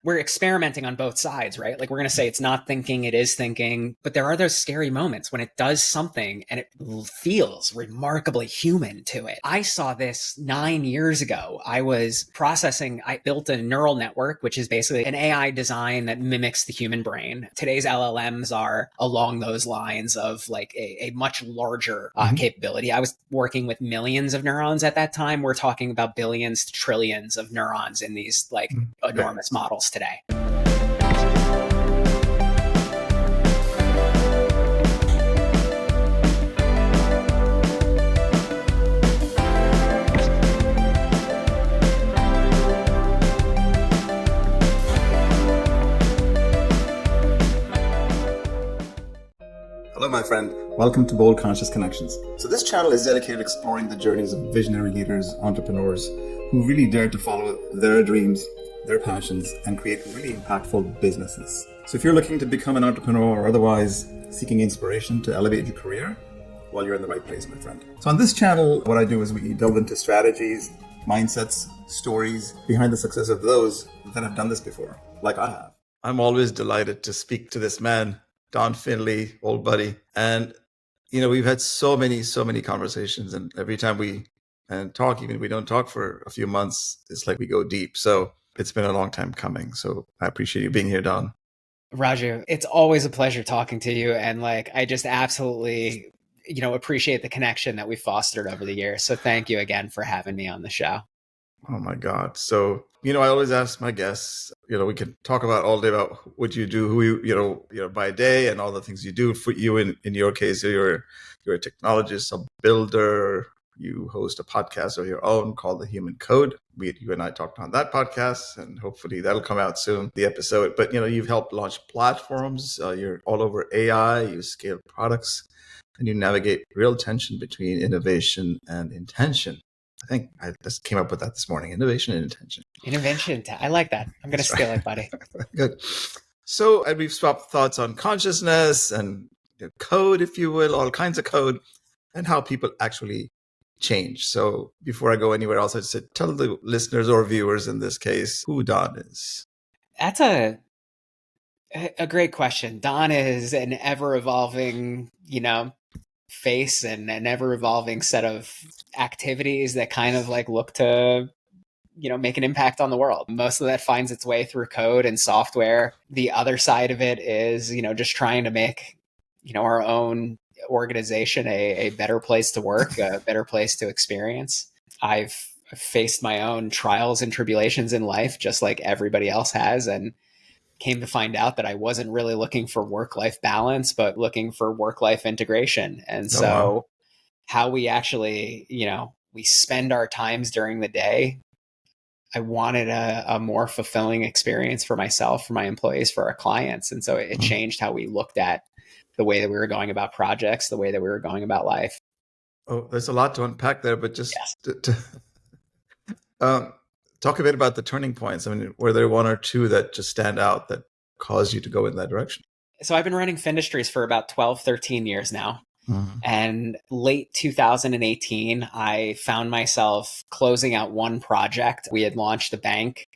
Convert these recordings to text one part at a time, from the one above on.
we're experimenting on both sides, right? Like we're going to say it's not thinking, it is thinking, but there are those scary moments when it does something and it feels remarkably human to it. I saw this 9 years ago. I built a neural network, which is basically an AI design that mimics the human brain. Today's LLMs are along those lines of like a much larger capability. I was working with millions of neurons at that time. We're talking about billions to trillions of neurons in these like enormous models today. Hello, my friend. Welcome to Bold Conscious Connections. So this channel is dedicated to exploring the journeys of visionary leaders, entrepreneurs, who really dare to follow their dreams, their passions, and create really impactful businesses. So if you're looking to become an entrepreneur or otherwise seeking inspiration to elevate your career, well, you're in the right place, my friend. So on this channel, what I do is we delve into strategies, mindsets, stories behind the success of those that have done this before, like I have. I'm always delighted to speak to this man, Don Finley, old buddy. And, we've had so many conversations, and every time we talk, even if we don't talk for a few months, it's like we go deep. So it's been a long time coming. So I appreciate you being here, Don. Raju, it's always a pleasure talking to you. And like, I just absolutely, appreciate the connection that we fostered over the years. So thank you again for having me on the show. Oh my God. So, I always ask my guests, we can talk about all day about what you do, who you, by day and all the things you do. For you, in your case, you're a technologist, a builder. You host a podcast of your own called The Human Code. You and I talked on that podcast, and hopefully that'll come out soon, the episode. But, you've helped launch platforms. You're all over AI. You scale products, and you navigate real tension between innovation and intention. I think I just came up with that this morning. Innovation and intention. I like that. I'm going to steal it, buddy. Good. So we've swapped thoughts on consciousness and code, if you will, all kinds of code, and how people actually change. So before I go anywhere else, I said, tell the listeners or viewers in this case who Don is. That's a great question. Don is an ever-evolving, face and an ever-evolving set of activities that kind of like look to make an impact on the world. Most of that finds its way through code and software. The other side of it is just trying to make our own organization a better place to work, a better place to experience. I've faced my own trials and tribulations in life just like everybody else has, and came to find out that I wasn't really looking for work-life balance, but looking for work-life integration. And so how we actually, we spend our times during the day, I wanted a more fulfilling experience for myself, for my employees, for our clients. And so it changed how we looked at the way that we were going about projects, the way that we were going about life. Oh, there's a lot to unpack there, but just talk a bit about the turning points. I mean, were there one or two that just stand out that caused you to go in that direction? So I've been running FINdustries for about 12, 13 years now. And late 2018, I found myself closing out one project. We had launched a bank,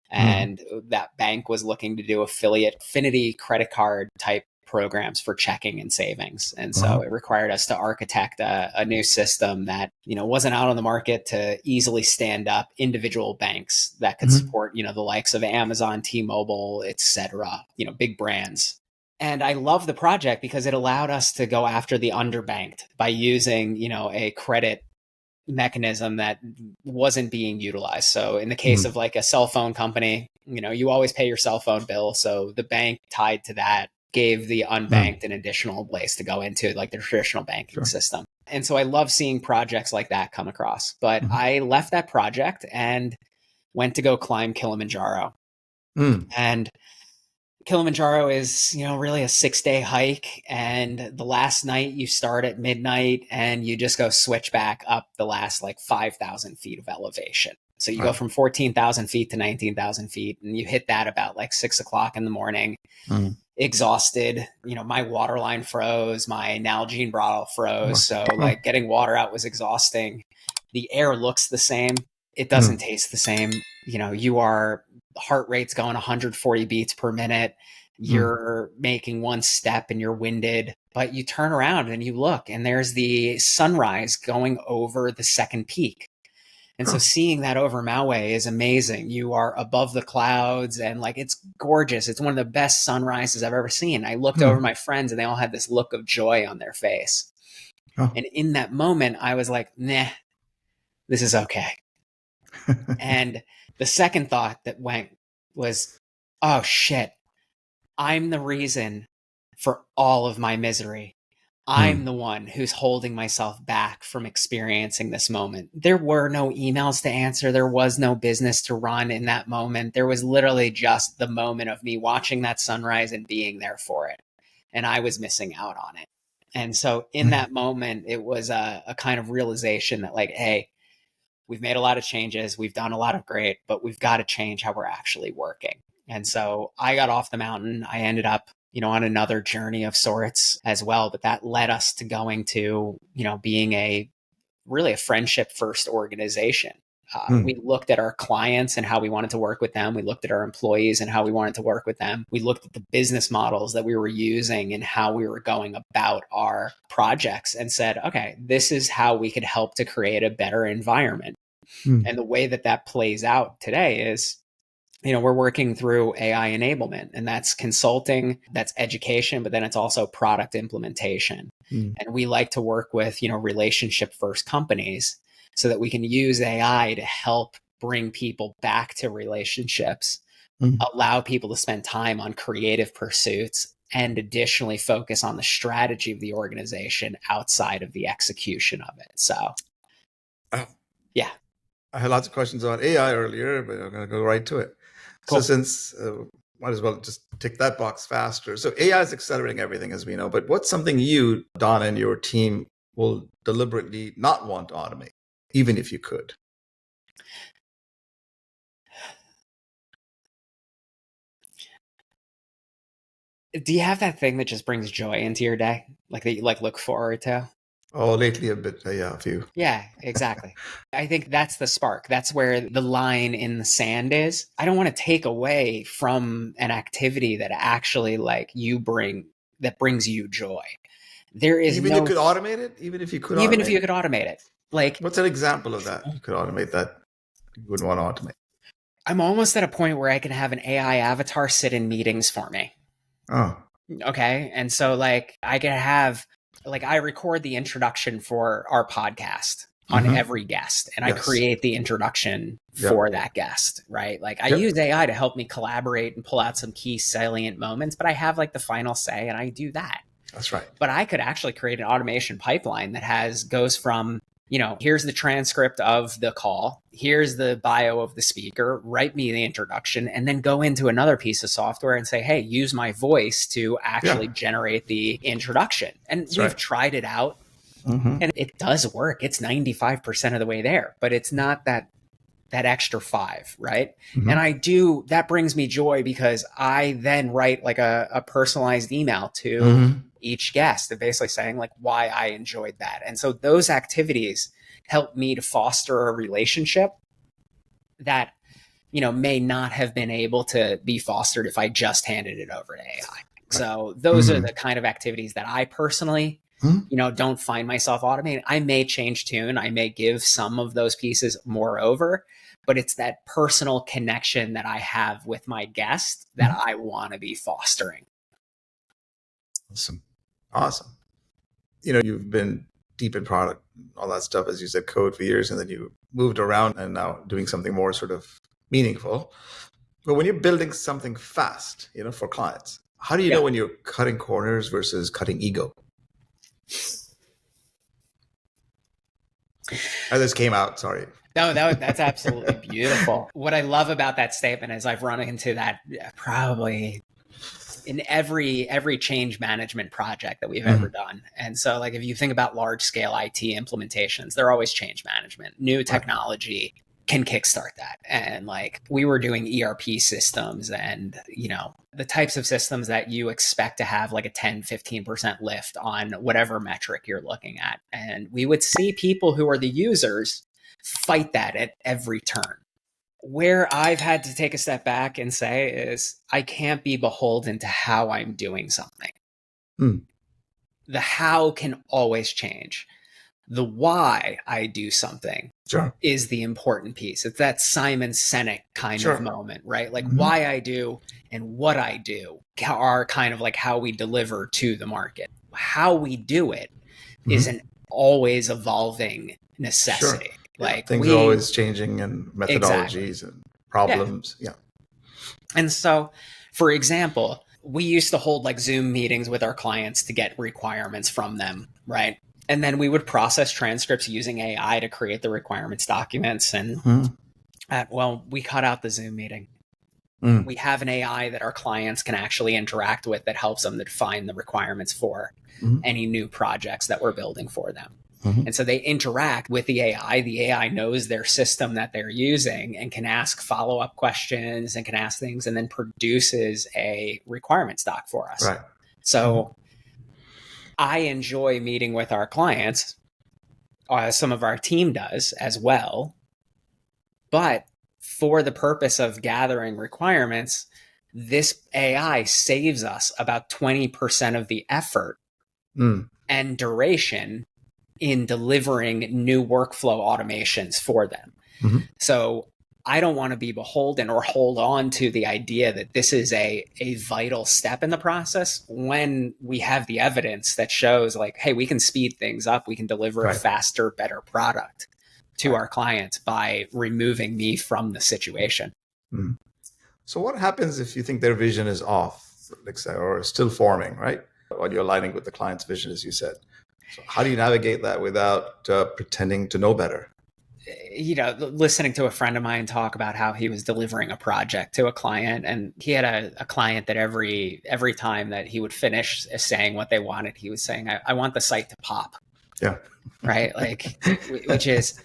and that bank was looking to do affiliate affinity credit card type programs for checking and savings. And so it required us to architect a new system that, wasn't out on the market to easily stand up individual banks that could support, the likes of Amazon, T-Mobile, et cetera, big brands. And I love the project because it allowed us to go after the underbanked by using, a credit mechanism that wasn't being utilized. So in the case of like a cell phone company, you always pay your cell phone bill. So the bank tied to that gave the unbanked an additional place to go into, like the traditional banking system. And so I love seeing projects like that come across. But I left that project and went to go climb Kilimanjaro. And Kilimanjaro is, really a 6-day hike. And the last night you start at midnight and you just go switch back up the last like 5,000 feet of elevation. So you go from 14,000 feet to 19,000 feet, and you hit that about like 6 o'clock in the morning. Exhausted, my water line froze, my Nalgene bottle froze. So like getting water out was exhausting. The air looks the same. It doesn't taste the same. You are heart rate's going 140 beats per minute. You're making one step and you're winded, but you turn around and you look and there's the sunrise going over the second peak. And so seeing that over Maui is amazing. You are above the clouds and like, it's gorgeous. It's one of the best sunrises I've ever seen. I looked over my friends and they all had this look of joy on their face. And in that moment, I was like, nah, this is okay. And the second thought that went was, oh shit, I'm the reason for all of my misery. I'm the one who's holding myself back from experiencing this moment. There were no emails to answer. There was no business to run in that moment. There was literally just the moment of me watching that sunrise and being there for it. And I was missing out on it. And so in that moment, it was a kind of realization that like, hey, we've made a lot of changes. We've done a lot of great, but we've got to change how we're actually working. And so I got off the mountain. I ended up, on another journey of sorts as well. But that led us to going to, being really a friendship first organization. We looked at our clients and how we wanted to work with them. We looked at our employees and how we wanted to work with them. We looked at the business models that we were using and how we were going about our projects and said, okay, this is how we could help to create a better environment. And the way that plays out today is, we're working through AI enablement, and that's consulting, that's education, but then it's also product implementation. And we like to work with, relationship first companies so that we can use AI to help bring people back to relationships, allow people to spend time on creative pursuits, and additionally focus on the strategy of the organization outside of the execution of it. So, yeah. I had lots of questions on AI earlier, but I'm going to go right to it. Cool. So since might as well just tick that box faster. So AI is accelerating everything, as we know, but what's something you, Don, and your team will deliberately not want to automate, even if you could? Do you have that thing that just brings joy into your day? Like that you look forward to? Oh, lately a bit, yeah, a few. Yeah, exactly. I think that's the spark. That's where the line in the sand is. I don't want to take away from an activity that actually that brings you joy. There is even you could automate it. Even if you could automate it. Like, what's an example of that? You could automate that you wouldn't want to automate. I'm almost at a point where I can have an AI avatar sit in meetings for me. Oh, okay. And so I can have. I record the introduction for our podcast on every guest, and I create the introduction for that guest, right? I use AI to help me collaborate and pull out some key salient moments, but I have the final say and I do that. That's right. But I could actually create an automation pipeline that goes from, here's the transcript of the call, here's the bio of the speaker, write me the introduction, and then go into another piece of software and say, hey, use my voice to actually generate the introduction. And we've tried it out and it does work. It's 95% of the way there, but it's not that extra 5, right? And that brings me joy because I then write a personalized email to each guest and basically saying why I enjoyed that. And so those activities help me to foster a relationship that, may not have been able to be fostered if I just handed it over to AI. So those are the kind of activities that I personally, don't find myself automating. I may change tune. I may give some of those pieces more over, but it's that personal connection that I have with my guest that I want to be fostering. Awesome. You've been deep in product, all that stuff, as you said, code for years, and then you moved around and now doing something more sort of meaningful. But when you're building something fast, for clients, how do you know when you're cutting corners versus cutting ego? This came out, sorry. No, that's absolutely beautiful. What I love about that statement is I've run into that probably in every change management project that we've ever done. And so if you think about large scale IT implementations, they're always change management. New technology can kickstart that. And we were doing ERP systems and, the types of systems that you expect to have a 10, 15% lift on whatever metric you're looking at. And we would see people who are the users fight that at every turn. Where I've had to take a step back and say is I can't be beholden to how I'm doing something. The how can always change. The why I do something is the important piece. It's that Simon Sinek kind of moment, right? Like why I do and what I do are kind of like how we deliver to the market. How we do it is an always evolving necessity. Like things are always changing and methodologies and problems. And so, for example, we used to hold like Zoom meetings with our clients to get requirements from them, right? And then we would process transcripts using AI to create the requirements documents. And we cut out the Zoom meeting. We have an AI that our clients can actually interact with that helps them to define the requirements for any new projects that we're building for them. And so they interact with the AI. The AI knows their system that they're using and can ask follow-up questions and can ask things and then produces a requirements doc for us. Right. So I enjoy meeting with our clients. Some of our team does as well. But for the purpose of gathering requirements, this AI saves us about 20% of the effort and duration in delivering new workflow automations for them. So I don't want to be beholden or hold on to the idea that this is a vital step in the process when we have the evidence that shows like, hey, we can speed things up. We can deliver a faster, better product to our clients by removing me from the situation. So what happens if you think their vision is off, like say, or still forming, right? While you're aligning with the client's vision, as you said. So how do you navigate that without pretending to know better? You know, listening to a friend of mine talk about how he was delivering a project to a client, and he had a client that every time that he would finish saying what they wanted, he was saying, I want the site to pop. Yeah. Right. Like, which is.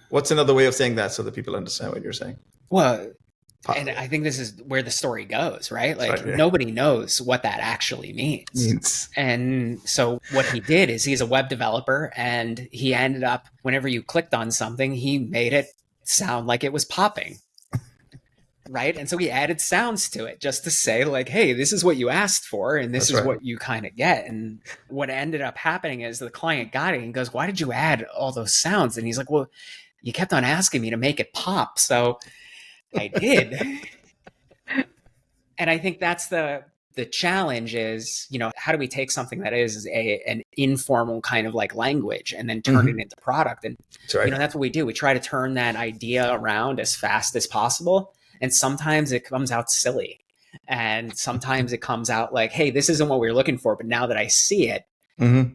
What's another way of saying that so that people understand what you're saying? Well, and I think this is where the story goes, right? Like nobody knows what that actually means. And so what he did is he's a web developer, and he ended up, whenever you clicked on something, he made it sound like it was popping. Right. And so he added sounds to it just to say like, hey, this is what you asked for. And this is what you kind of get. And what ended up happening is the client got it and goes, why did you add all those sounds? And he's like, well, you kept on asking me to make it pop. So I did. And I think that's the challenge is, you know, how do we take something that is an informal kind of like language and then turn it into product? And, you know, that's what we do. We try to turn that idea around as fast as possible. And sometimes it comes out silly. And sometimes it comes out like, hey, this isn't what we were looking for. But now that I see it,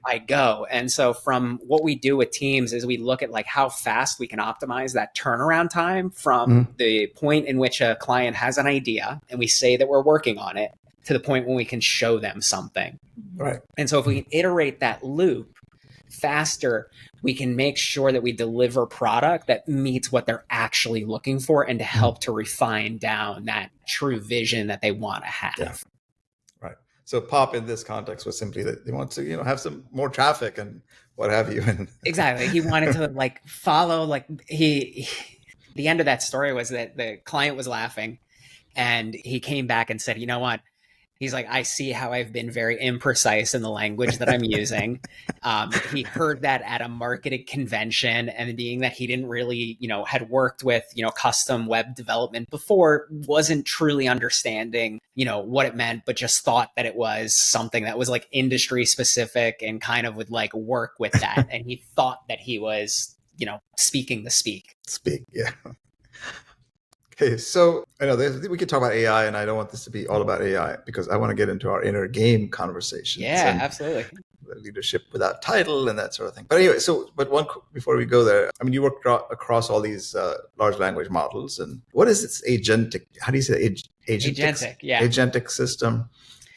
I go. And so from what we do with teams is we look at like how fast we can optimize that turnaround time from the point in which a client has an idea and we say that we're working on it to the point when we can show them something. Right. And so if we can iterate that loop faster, we can make sure that we deliver product that meets what they're actually looking for and to help to refine down that true vision that they want to have. Yeah. Right. So pop in this context was simply that they want to, you know, have some more traffic and what have you. And exactly. He wanted to like follow, like the end of that story was that the client was laughing and he came back and said, you know what? He's like, I see how I've been very imprecise in the language that I'm using. He heard that at a marketing convention, and being that he didn't really, you know, had worked with, you know, custom web development before, wasn't truly understanding, you know, what it meant, but just thought that it was something that was like industry specific and kind of would like work with that. And he thought that he was, you know, speaking the speak. Yeah. Okay, so I know we could talk about AI, and I don't want this to be all about AI because I want to get into our inner game conversations. Yeah, absolutely. Leadership without title and that sort of thing. But anyway, before we go there, I mean, you work across all these large language models, and what is this agentic? How do you say agentic? Yeah, agentic system.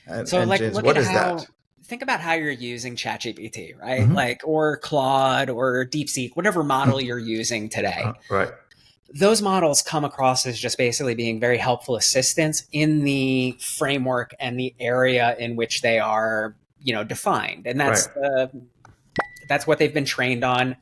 And so engines. Like, what is that? Think about how you're using ChatGPT, right? Like, or Claude or DeepSeek, whatever model you're using today. Right. Those models come across as just basically being very helpful assistants in the framework and the area in which they are, you know, defined. And that's what they've been trained on.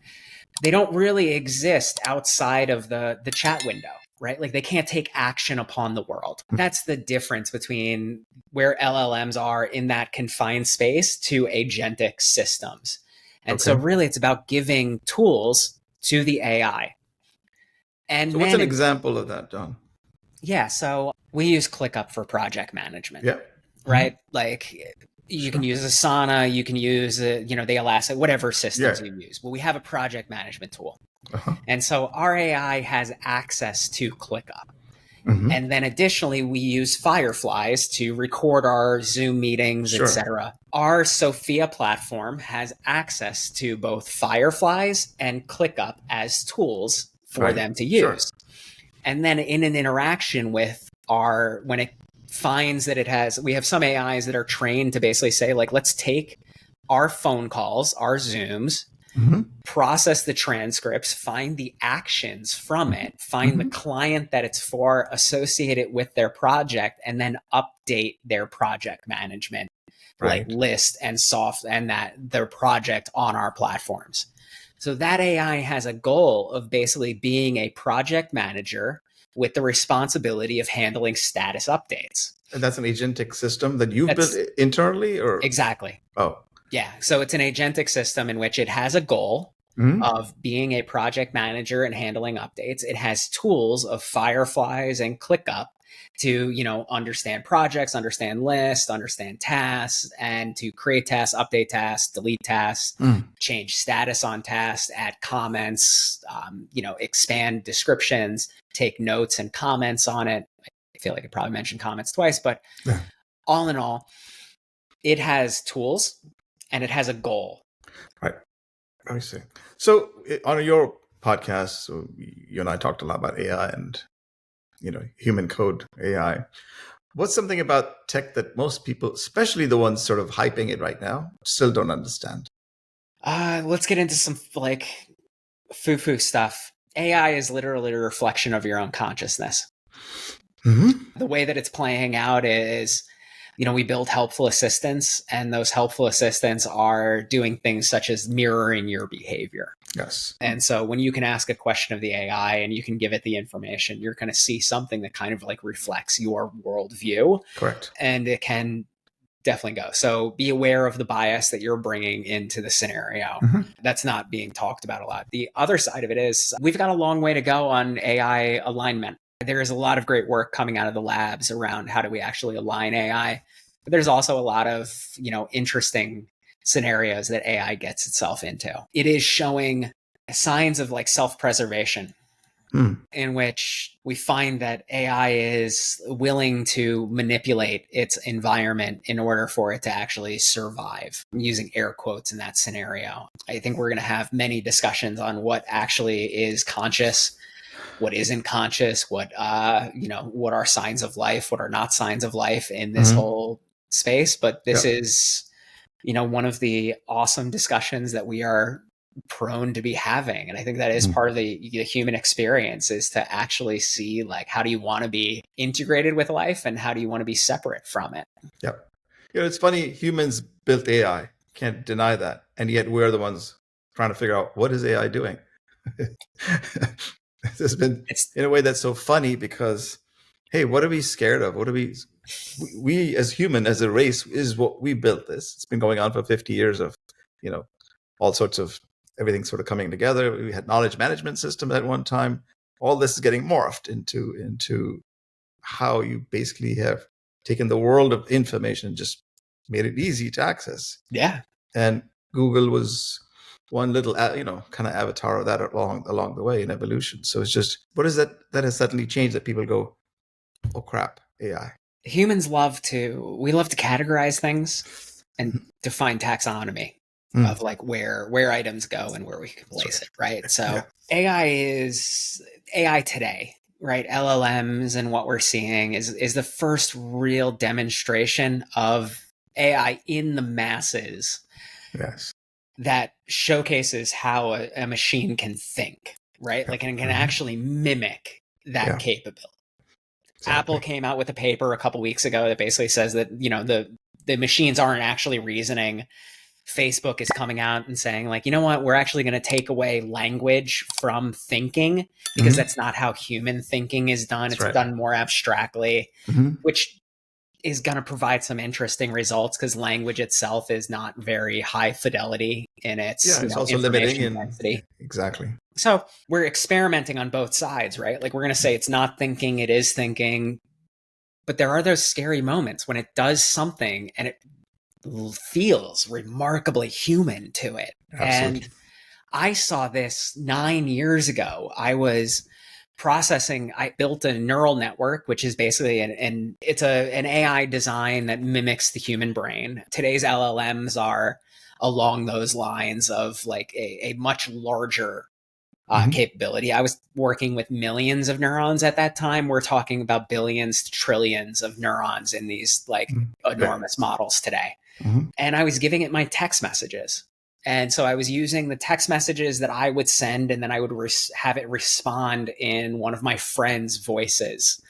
they don't really exist outside of the chat window, right? Like they can't take action upon the world. That's the difference between where LLMs are in that confined space to agentic systems. And so really it's about giving tools to the AI. And so what's an example of that, Don? Yeah, so we use ClickUp for project management. Yeah. Right? Like you can use Asana, you can use the Elastic, whatever systems you use. But we have a project management tool. And so our AI has access to ClickUp. And then additionally, we use Fireflies to record our Zoom meetings, etc. Our Sophia platform has access to both Fireflies and ClickUp as tools for them to use. And then in an interaction with when it finds that we have some AIs that are trained to basically say, like, let's take our phone calls, our Zooms, process the transcripts, find the actions from it, find the client that it's for, associate it with their project, and then update their project management, like list and their project on our platforms. So that AI has a goal of basically being a project manager with the responsibility of handling status updates. And that's an agentic system that you've built internally, or? Exactly. Oh. Yeah. So it's an agentic system in which it has a goal of being a project manager and handling updates. It has tools of Fireflies and ClickUp to, understand projects, understand lists, understand tasks, and to create tasks, update tasks, delete tasks, change status on tasks, add comments, expand descriptions, take notes and comments on it. I feel like I probably mentioned comments twice, but all in all, it has tools and it has a goal. Right. Let me see. So on your podcast, you and I talked a lot about AI and, human code AI. What's something about tech that most people, especially the ones sort of hyping it right now, still don't understand? Let's get into some foo-foo stuff. AI is literally a reflection of your own consciousness. The way that it's playing out is, we build helpful assistants, and those helpful assistants are doing things such as mirroring your behavior. Yes. And so when you can ask a question of the AI and you can give it the information, you're going to see something that kind of like reflects your worldview. Correct. And it can definitely go. So be aware of the bias that you're bringing into the scenario. That's not being talked about a lot. The other side of it is we've got a long way to go on AI alignment. There is a lot of great work coming out of the labs around how do we actually align AI. But there's also a lot of, interesting scenarios that AI gets itself into. It is showing signs of like self-preservation in which we find that AI is willing to manipulate its environment in order for it to actually survive. I'm using air quotes in that scenario. I think we're going to have many discussions on what actually is conscious, what isn't conscious, what are signs of life, what are not signs of life in this whole space. But this is, one of the awesome discussions that we are prone to be having. And I think that is part of the human experience, is to actually see, like, how do you want to be integrated with life and how do you want to be separate from it? Yep. It's funny, humans built AI, can't deny that. And yet we're the ones trying to figure out, what is AI doing? It's been in a way that's so funny because, hey, what are we scared of? What are we as human, as a race, is what we built this. It's been going on for 50 years of, all sorts of everything sort of coming together. We had knowledge management system at one time. All this is getting morphed into how you basically have taken the world of information and just made it easy to access. Yeah. And Google was one little, kind of avatar of that along the way in evolution. So it's just, what is that has suddenly changed that people go, oh crap, AI. Humans love to categorize things and define taxonomy of like where items go and where we can place it, right? So AI is AI today, right? LLMs and what we're seeing is the first real demonstration of AI in the masses. Yes. That showcases how a machine can think, right? Like, and can actually mimic that capability. Exactly. Apple came out with a paper a couple weeks ago that basically says that, the machines aren't actually reasoning. Facebook is coming out and saying like, you know what, we're actually going to take away language from thinking because that's not how human thinking is done. It's done more abstractly, which is going to provide some interesting results because language itself is not very high fidelity in its it's also limiting in density. Exactly. So we're experimenting on both sides, right? Like we're going to say it's not thinking, it is thinking. But there are those scary moments when it does something and it feels remarkably human to it. Absolutely. And I saw this 9 years ago. I was processing, I built a neural network, which is basically an AI design that mimics the human brain. Today's LLMs are along those lines of like a much larger capability. I was working with millions of neurons at that time. We're talking about billions to trillions of neurons in these like enormous models today. And I was giving it my text messages. And so I was using the text messages that I would send, and then I would have it respond in one of my friends' voices.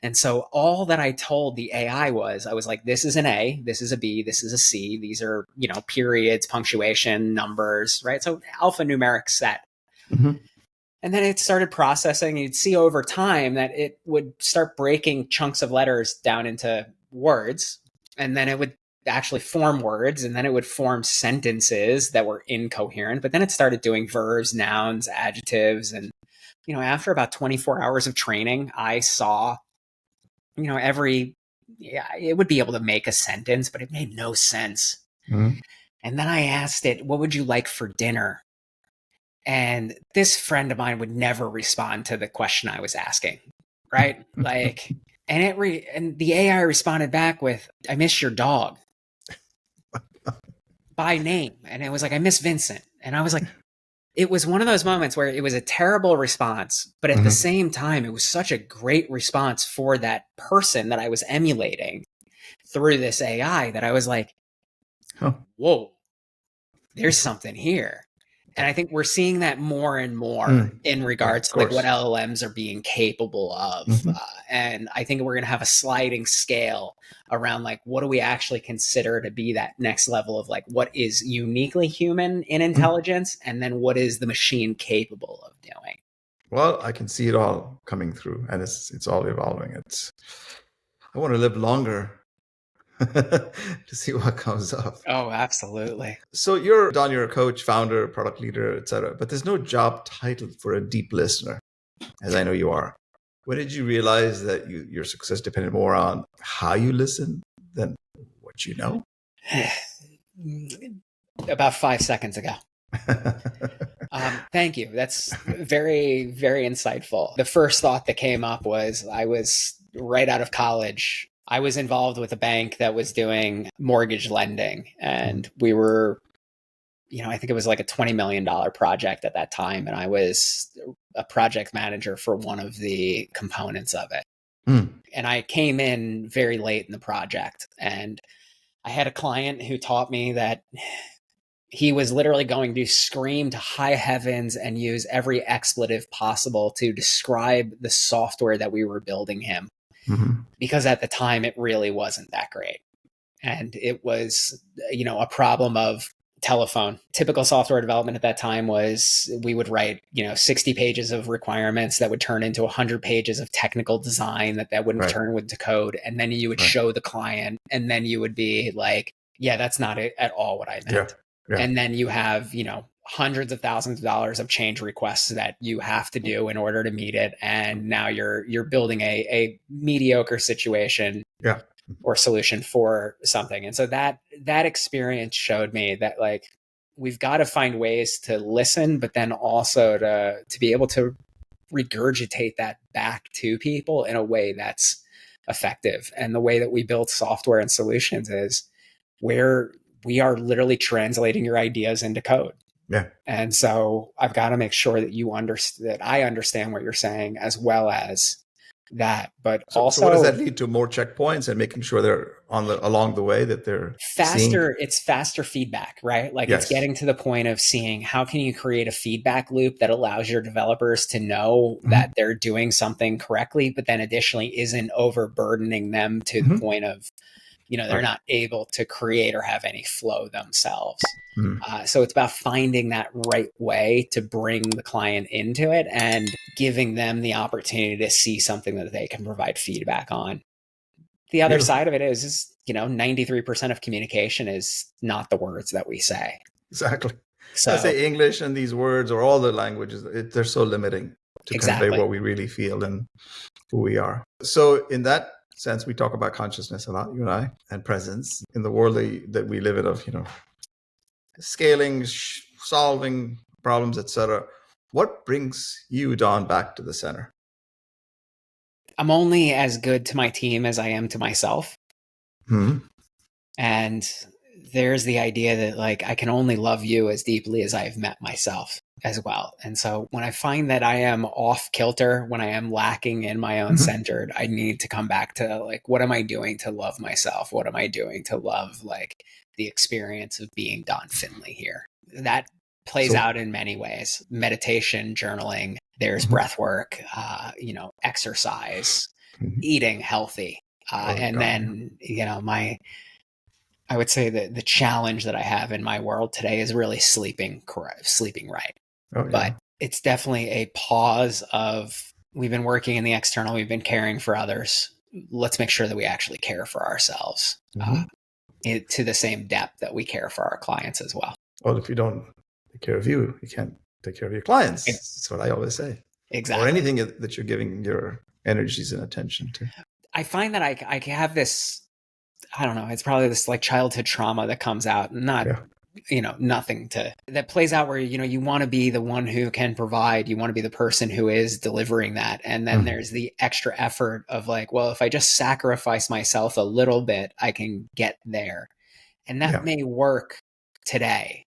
And so all that I told the AI was, I was like, this is an A, this is a B, this is a C. These are, you know, periods, punctuation, numbers, right? So alphanumeric set. And then it started processing. You'd see over time that it would start breaking chunks of letters down into words. And then it would actually form words, and then it would form sentences that were incoherent. But then it started doing verbs, nouns, adjectives. And, you know, after about 24 hours of training, I saw, you know, it would be able to make a sentence, but it made no sense. And then I asked it, what would you like for dinner? And this friend of mine would never respond to the question I was asking, right? Like, and the AI responded back with, I miss your dog by name. And it was like, I miss Vincent. And I was like, it was one of those moments where it was a terrible response, but at the same time, it was such a great response for that person that I was emulating through this AI that I was like, whoa, there's something here. And I think we're seeing that more and more in regards to like what LLMs are being capable of. And I think we're going to have a sliding scale around like, what do we actually consider to be that next level of like, what is uniquely human in intelligence? And then what is the machine capable of doing? Well, I can see it all coming through, and it's all evolving. I want to live longer to see what comes up. Oh, absolutely. So you're a coach, founder, product leader, etc. But there's no job title for a deep listener, as I know you are. When did you realize that your success depended more on how you listen than what you know? About 5 seconds ago. Thank you. That's very, very insightful. The first thought that came up was I was right out of college. I was involved with a bank that was doing mortgage lending, and we were, you know, I think it was like a $20 million project at that time. And I was a project manager for one of the components of it. And I came in very late in the project, and I had a client who taught me that he was literally going to scream to high heavens and use every expletive possible to describe the software that we were building him. Because at the time it really wasn't that great. And it was, you know, a problem of telephone. Typical software development at that time was we would write, you know, 60 pages of requirements that would turn into 100 pages of technical design that wouldn't turn into code. And then you would show the client, and then you would be like, yeah, that's not at all what I meant. And then you have, you know, hundreds of thousands of dollars of change requests that you have to do in order to meet it. And now you're building a mediocre situation or solution for something. And so that experience showed me that like, we've got to find ways to listen, but then also to be able to regurgitate that back to people in a way that's effective. And the way that we build software and solutions is where we are literally translating your ideas into code. And so I've got to make sure that that I understand what you're saying as well as that. But so what does that lead to? More checkpoints and making sure they're along the way that they're faster. It's faster feedback, right? Like it's getting to the point of seeing how can you create a feedback loop that allows your developers to know that they're doing something correctly, but then additionally isn't overburdening them to the point of they're not able to create or have any flow themselves. Mm. So it's about finding that right way to bring the client into it and giving them the opportunity to see something that they can provide feedback on. The other Beautiful. side of it is 93% of communication is not the words that we say. Exactly. So I say English and these words or all the languages, they're so limiting to exactly. convey what we really feel and who we are. So in that sense, we talk about consciousness a lot, you and I, and presence in the world that we live in of, scaling, solving problems, etc. What brings you, Don, back to the center? I'm only as good to my team as I am to myself. And there's the idea that I can only love you as deeply as I've met myself as well. And so when I find that I am off kilter, when I am lacking in my own centered, I need to come back to what am I doing to love myself? What am I doing to love the experience of being Don Finley here? That plays out in many ways. Meditation, journaling, there's breath work, exercise, eating healthy. And then, I would say that the challenge that I have in my world today is really sleeping right. But it's definitely a pause of, we've been working in the external, we've been caring for others. Let's make sure that we actually care for ourselves to the same depth that we care for our clients as well. Well, if you don't take care of you, you can't take care of your clients. That's what I always say. Exactly. Or anything that you're giving your energies and attention to. I find that I have this, I don't know, it's probably this childhood trauma that comes out, nothing that plays out where, you want to be the one who can provide, you want to be the person who is delivering that. And then there's the extra effort of well, if I just sacrifice myself a little bit, I can get there. And that may work today,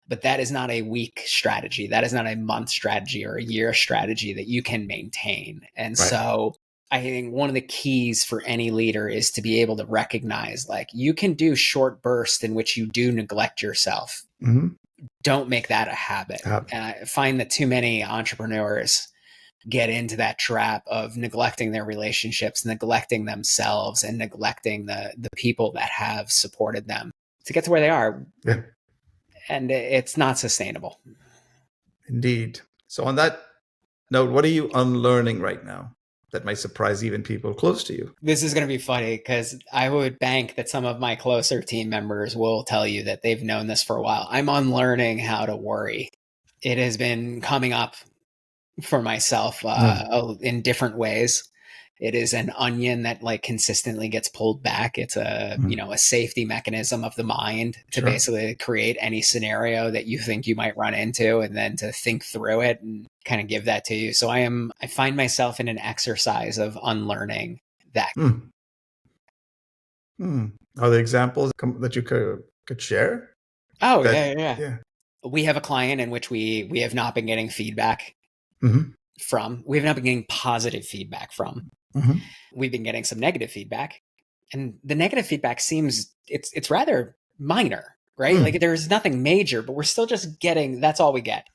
but that is not a week strategy. That is not a month strategy or a year strategy that you can maintain. And so I think one of the keys for any leader is to be able to recognize you can do short bursts in which you do neglect yourself. Don't make that a habit. And I find that too many entrepreneurs get into that trap of neglecting their relationships, neglecting themselves, and neglecting the people that have supported them to get to where they are. Yeah. And it's not sustainable. Indeed. So on that note, what are you unlearning right now that might surprise even people close to you? This is going to be funny because I would bank that some of my closer team members will tell you that they've known this for a while. I'm unlearning how to worry. It has been coming up for myself in different ways. It is an onion that consistently gets pulled back. It's a safety mechanism of the mind to basically create any scenario that you think you might run into, and then to think through it and kind of give that to you. So I find myself in an exercise of unlearning that. Are there examples that you could share? Oh, yeah. We have a client in which we have not been getting feedback from. We have not been getting positive feedback from. We've been getting some negative feedback, and the negative feedback seems it's rather minor, right? There's nothing major, but we're still just getting, that's all we get.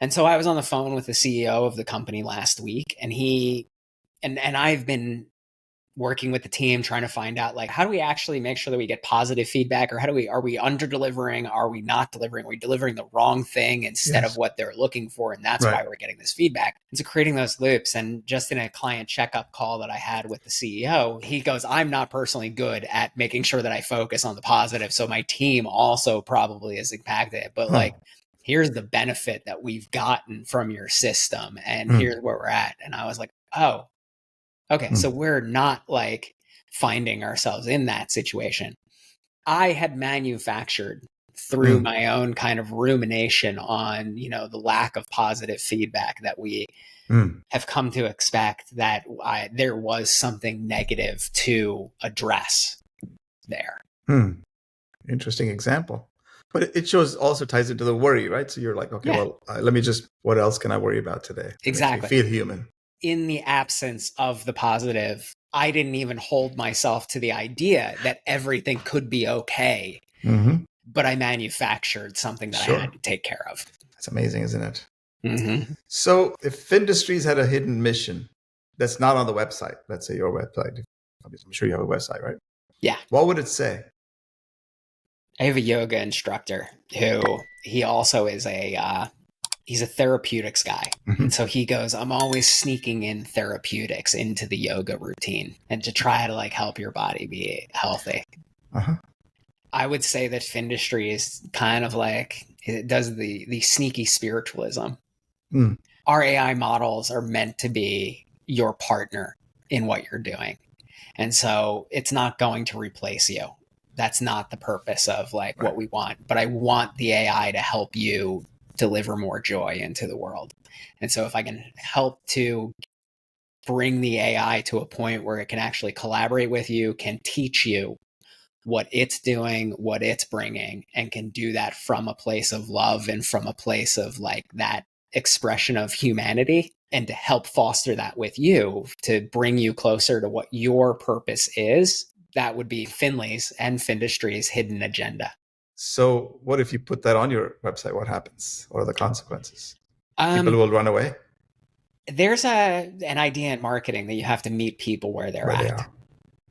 And so I was on the phone with the CEO of the company last week, and I've been working with the team trying to find out how do we actually make sure that we get positive feedback, or are we under delivering? Are we not delivering? Are we delivering the wrong thing instead of what they're looking for? And that's why we're getting this feedback. And so creating those loops, and just in a client checkup call that I had with the CEO, he goes, I'm not personally good at making sure that I focus on the positive. So my team also probably is impacted, but here's the benefit that we've gotten from your system, and here's where we're at. And I was like, oh, okay, so we're not finding ourselves in that situation. I had manufactured through my own kind of rumination on, the lack of positive feedback that we have come to expect, that there was something negative to address there. Interesting example. But it also ties into the worry, right? So you're like, okay, well, what else can I worry about today? Exactly. Feel human. In the absence of the positive, I didn't even hold myself to the idea that everything could be okay. But I manufactured something that I had to take care of. That's amazing, isn't it? So if FINdustries had a hidden mission that's not on the website, let's say your website, I'm sure you have a website, right? Yeah. What would it say? I have a yoga instructor who he also is he's a therapeutics guy. And so he goes, I'm always sneaking in therapeutics into the yoga routine and to try to like help your body be healthy. Uh-huh. I would say that Findustry is kind of like, it does the sneaky spiritualism. Our AI models are meant to be your partner in what you're doing. And so it's not going to replace you. That's not the purpose of like what we want. But I want the AI to help you deliver more joy into the world. And so if I can help to bring the AI to a point where it can actually collaborate with you, can teach you what it's doing, what it's bringing, and can do that from a place of love and from a place of like that expression of humanity, and to help foster that with you to bring you closer to what your purpose is, that would be Finley's and Findustries' hidden agenda. So what if you put that on your website? What happens? What are the consequences? People will run away? There's an idea in marketing that you have to meet people where they're at.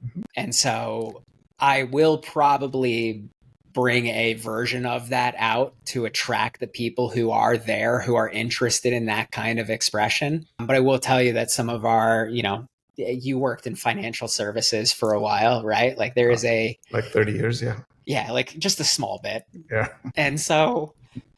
Mm-hmm. And so I will probably bring a version of that out to attract the people who are there, who are interested in that kind of expression. But I will tell you that some of our, you worked in financial services for a while, right? Like there is like 30 years. Yeah. Yeah. Like just a small bit. Yeah. And so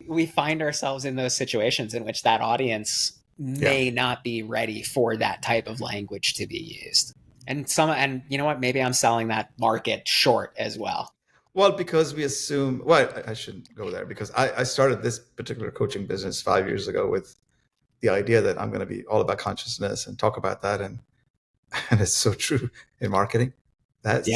we find ourselves in those situations in which that audience may not be ready for that type of language to be used. And you know what? Maybe I'm selling that market short as well. Well, because we assume, I shouldn't go there, because I started this particular coaching business 5 years ago with the idea that I'm going to be all about consciousness and talk about that. And it's so true in marketing. That's,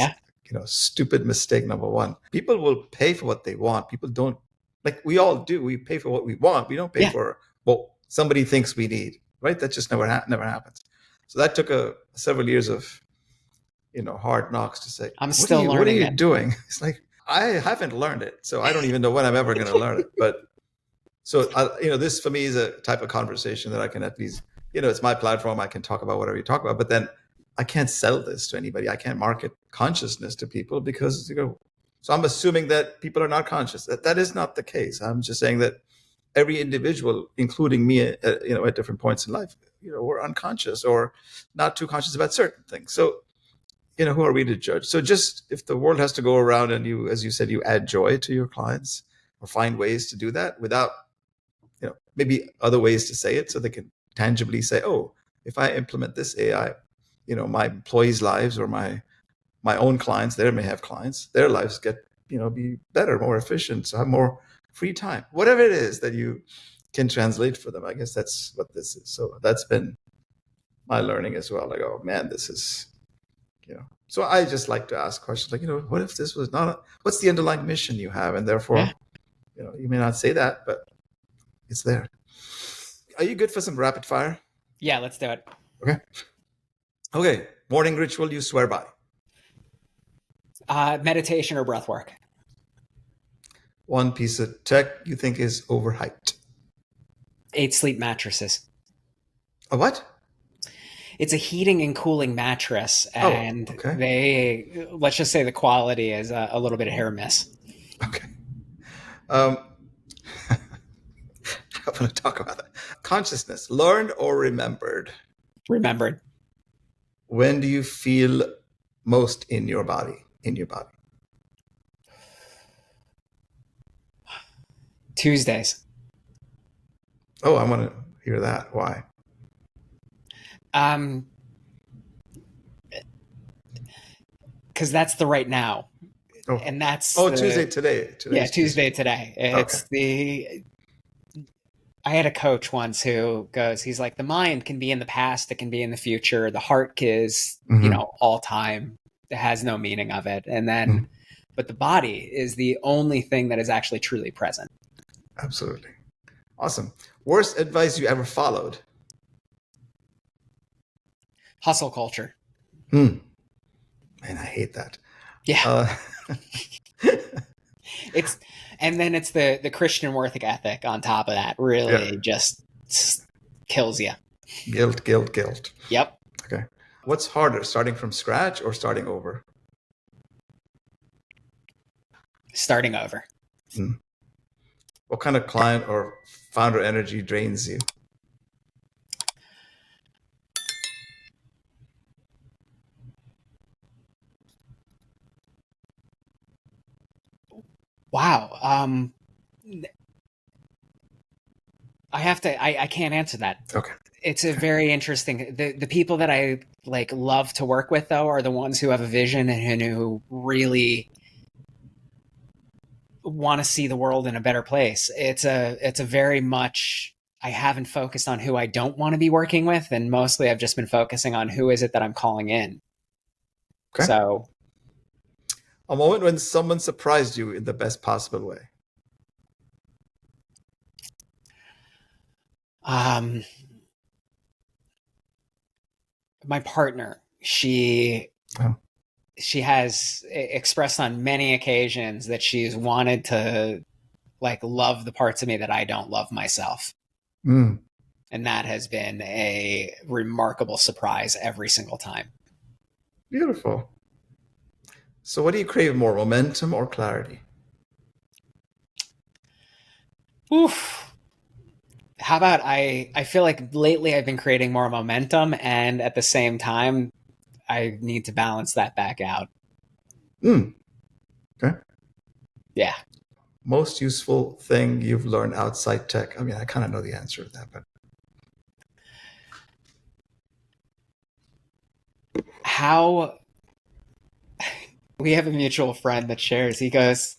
stupid mistake number one. People will pay for what they want. People don't, like we all do. We pay for what we want. We don't pay for what somebody thinks we need, right? That just never happens. So that took several years of, hard knocks to say, I'm still learning. What are you doing? It's like, I haven't learned it. So I don't even know when I'm ever going to learn it. But so, this for me is a type of conversation that I can at least, it's my platform. I can talk about whatever you talk about, but then I can't sell this to anybody. I can't market consciousness to people because, so I'm assuming that people are not conscious. That is not the case. I'm just saying that every individual, including me, at different points in life, we're unconscious or not too conscious about certain things. So, who are we to judge? So just if the world has to go around and you, as you said, you add joy to your clients or find ways to do that without, maybe other ways to say it so they can tangibly say, oh, if I implement this AI, my employees' lives or my own clients, they may have clients, their lives get, be better, more efficient, so have more free time, whatever it is that you can translate for them. I guess that's what this is. So that's been my learning as well. Like, oh man, this is, so I just like to ask questions like, what if this was not, what's the underlying mission you have? And therefore, you may not say that, but it's there. Are you good for some rapid fire? Yeah, let's do it. Okay. Morning ritual you swear by? Meditation or breath work. One piece of tech you think is overhyped? 8 Sleep mattresses. A what? It's a heating and cooling mattress, and they, let's just say the quality is a little bit of hit or miss. Okay. I want to talk about that. Consciousness, learned or remembered? Remembered. When do you feel most in your body? Tuesdays. Oh, I want to hear that. Why? Because that's the right now. Oh. And that's Tuesday today. Tuesday today. It's I had a coach once who goes, he's like, the mind can be in the past, it can be in the future. The heart is, all time. It has no meaning of it. And then, but the body is the only thing that is actually truly present. Absolutely. Awesome. Worst advice you ever followed? Hustle culture. Man, I hate that. Yeah. And then it's the Christian work ethic on top of that. Really just kills you. Guilt. Yep. Okay. What's harder, starting from scratch or starting over? Starting over. Mm. What kind of client or founder energy drains you? Wow. I can't answer that. Okay. It's a very interesting, the people that I like love to work with though are the ones who have a vision and who really want to see the world in a better place. It's a very much, I haven't focused on who I don't want to be working with, and mostly I've just been focusing on who is it that I'm calling in. Okay. So a moment when someone surprised you in the best possible way. My partner, she has expressed on many occasions that she's wanted to like love the parts of me that I don't love myself. Mm. And that has been a remarkable surprise every single time. Beautiful. So what do you crave more, momentum or clarity? Oof. How about I feel like lately I've been creating more momentum, and at the same time, I need to balance that back out. Okay. Yeah. Most useful thing you've learned outside tech? I mean, I kind of know the answer to that, but how we have a mutual friend that shares, he goes,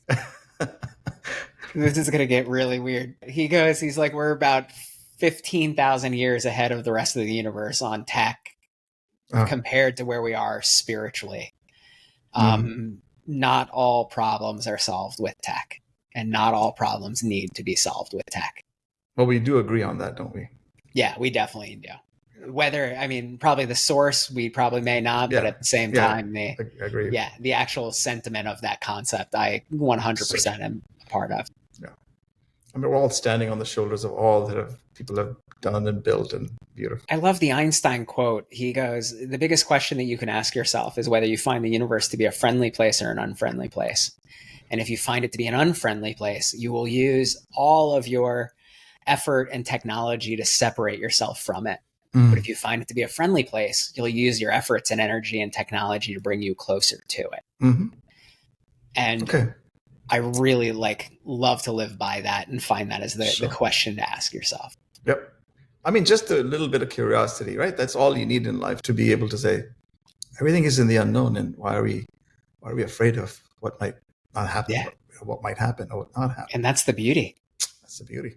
this is going to get really weird. He's like, we're about 15,000 years ahead of the rest of the universe on tech compared to where we are spiritually. Not all problems are solved with tech, and not all problems need to be solved with tech. Well, we do agree on that, don't we? Yeah, we definitely do. Whether, I mean, probably the source, we probably may not, but at the same time, the actual sentiment of that concept, I 100% am a part of. Yeah. I mean, we're all standing on the shoulders of all that people have done and built, and beautiful. I love the Einstein quote. He goes, the biggest question that you can ask yourself is whether you find the universe to be a friendly place or an unfriendly place. And if you find it to be an unfriendly place, you will use all of your effort and technology to separate yourself from it. But if you find it to be a friendly place, you'll use your efforts and energy and technology to bring you closer to it. And I really love to live by that and find that as the question to ask yourself. Yep. I mean, just a little bit of curiosity, right? That's all you need in life to be able to say, everything is in the unknown, and why are we afraid of what might not happen, what might happen or what not happen? And that's the beauty. That's the beauty.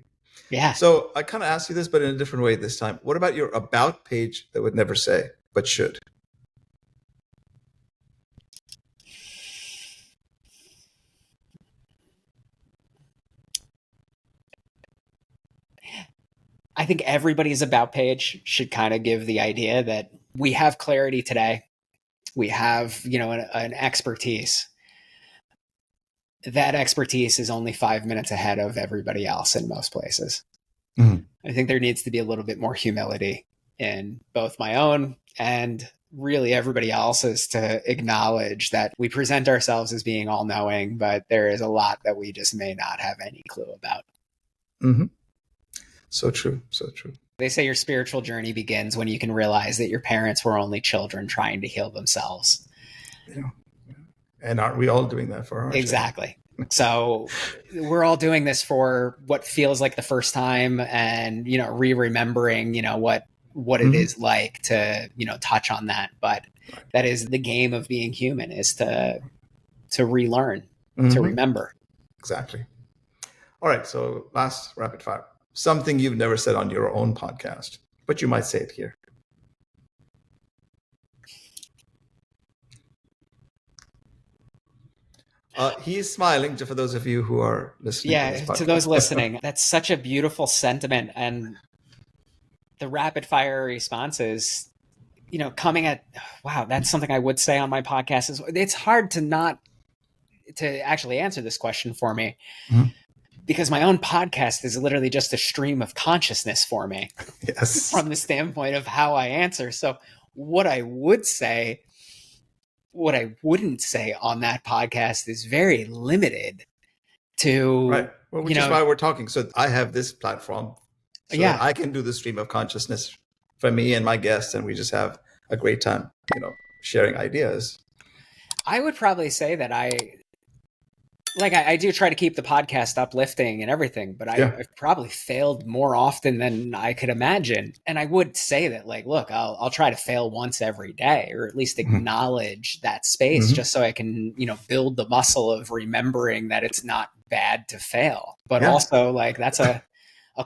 Yeah. So I kind of asked you this, but in a different way this time. What about your about page that would never say, but should? I think everybody's about page should kind of give the idea that we have clarity today. We have, an expertise. That expertise is only 5 minutes ahead of everybody else in most places. I think there needs to be a little bit more humility in both my own and really everybody else's, to acknowledge that we present ourselves as being all knowing, but there is a lot that we just may not have any clue about. So true. So true. They say your spiritual journey begins when you can realize that your parents were only children trying to heal themselves. Yeah. And aren't we all doing that for ourselves? Exactly. So we're all doing this for what feels like the first time, and, remembering, what it is like to, touch on that. But that is the game of being human, is to relearn, to remember. Exactly. All right. So last rapid fire. Something you've never said on your own podcast, but you might say it here. He's smiling, for those of you who are listening. Yeah, to those listening, that's such a beautiful sentiment. And the rapid fire responses, coming at, wow, that's something I would say on my podcast. It's hard to actually answer this question for me, because my own podcast is literally just a stream of consciousness for me. Yes. From the standpoint of how I answer. So what I would say what I wouldn't say on that podcast is very limited to, right. Well, which is why we're talking. So I have this platform so that I can do the stream of consciousness for me and my guests, and we just have a great time, sharing ideas. I would probably say that I do try to keep the podcast uplifting and everything, but I've probably failed more often than I could imagine. And I would say that, like, look, I'll try to fail once every day, or at least acknowledge that space, just so I can, build the muscle of remembering that it's not bad to fail. But also, like, that's a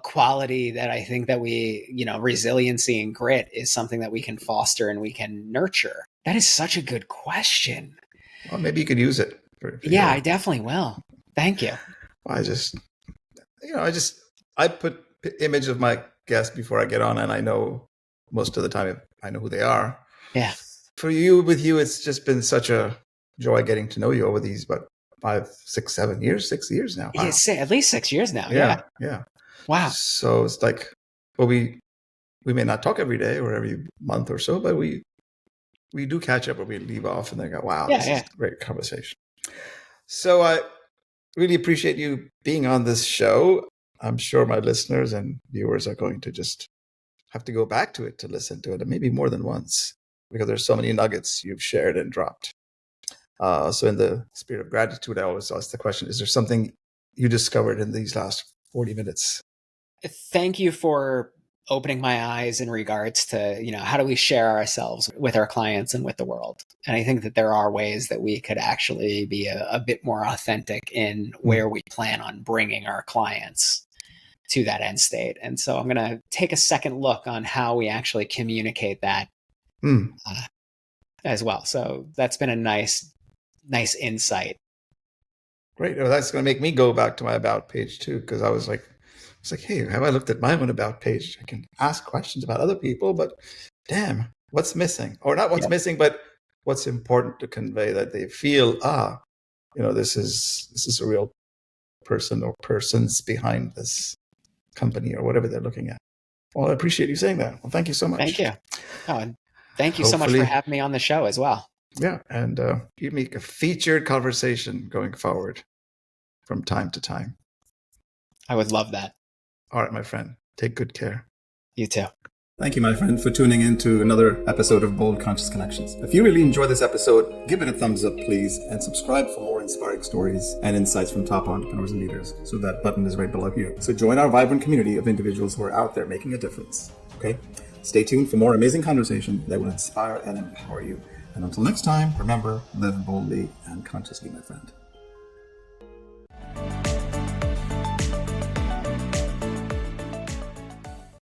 quality that I think that we, resiliency and grit is something that we can foster and we can nurture. That is such a good question. Well, maybe you could use it. Yeah, I definitely will. Thank you. I put image of my guest before I get on, and I know most of the time I know who they are. Yeah. With you, it's just been such a joy getting to know you over these, 5, 6, 7 years, 6 years now. Wow. Yeah, at least 6 years now. Yeah. Wow. So it's like, well, we may not talk every day or every month or so, but we do catch up, or we leave off and they go, wow, this is a great conversation. So I really appreciate you being on this show. I'm sure my listeners and viewers are going to just have to go back to it to listen to it, and maybe more than once, because there's so many nuggets you've shared and dropped. So in the spirit of gratitude, I always ask the question, is there something you discovered in these last 40 minutes? Thank you for opening my eyes in regards to, how do we share ourselves with our clients and with the world? And I think that there are ways that we could actually be a bit more authentic in where we plan on bringing our clients to that end state. And so I'm going to take a second look on how we actually communicate that as well. So that's been a nice insight. Great. Well, that's going to make me go back to my about page too, because I was like, hey, have I looked at my own about page? I can ask questions about other people, but damn, what's missing? Or not what's missing, but what's important to convey, that they feel, this is a real person or persons behind this company or whatever they're looking at. Well, I appreciate you saying that. Well, thank you so much. Thank you. Oh, and thank you so much for having me on the show as well. Yeah, and you make a featured conversation going forward from time to time. I would love that. All right, my friend. Take good care. You too. Thank you, my friend, for tuning in to another episode of Bold Conscious Connections. If you really enjoyed this episode, give it a thumbs up, please, and subscribe for more inspiring stories and insights from top entrepreneurs and leaders. So that button is right below here. So join our vibrant community of individuals who are out there making a difference. Okay? Stay tuned for more amazing conversation that will inspire and empower you. And until next time, remember, live boldly and consciously, my friend.